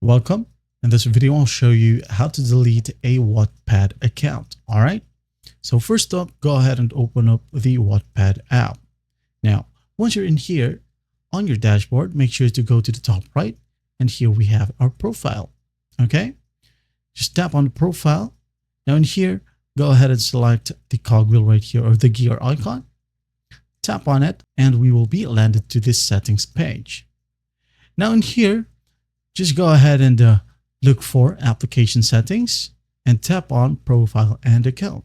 Welcome. In this video, I'll show you how to delete a Wattpad account. All right. So first up, go ahead and open up the Wattpad app. Now, once you're in here on your dashboard, make sure to go to the top right. And here we have our profile. Okay. Just tap on the profile. Now in here, go ahead and select the cogwheel right here or the gear icon. Tap on it and we will be landed to this settings page. Now in here, just go ahead and look for application settings and tap on profile and account.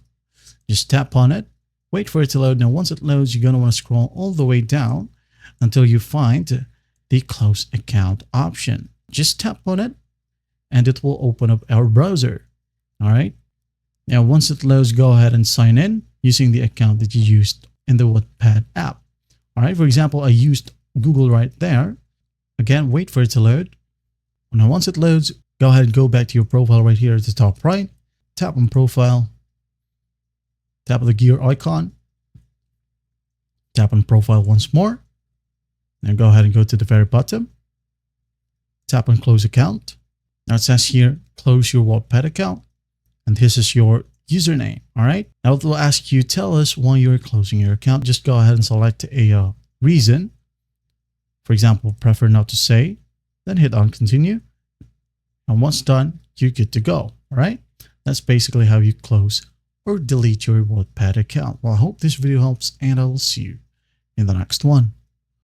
Just tap on it, wait for it to load. Now, once it loads, you're going to want to scroll all the way down until you find the close account option. Just tap on it and it will open up our browser. All right. Now, once it loads, go ahead and sign in using the account that you used in the Wattpad app. All right. For example, I used Google right there. Again, wait for it to load. Now, once it loads, go ahead and go back to your profile right here at the top right. Tap on profile. Tap on the gear icon. Tap on profile once more. Now go ahead and go to the very bottom. Tap on close account. Now it says here, close your Wattpad account. And this is your username. All right. Now it will ask you, tell us why you're closing your account. Just go ahead and select a reason. For example, prefer not to say. Then hit on continue. And once done, you're good to go. All right. That's basically how you close or delete your Wattpad account. Well, I hope this video helps and I will see you in the next one.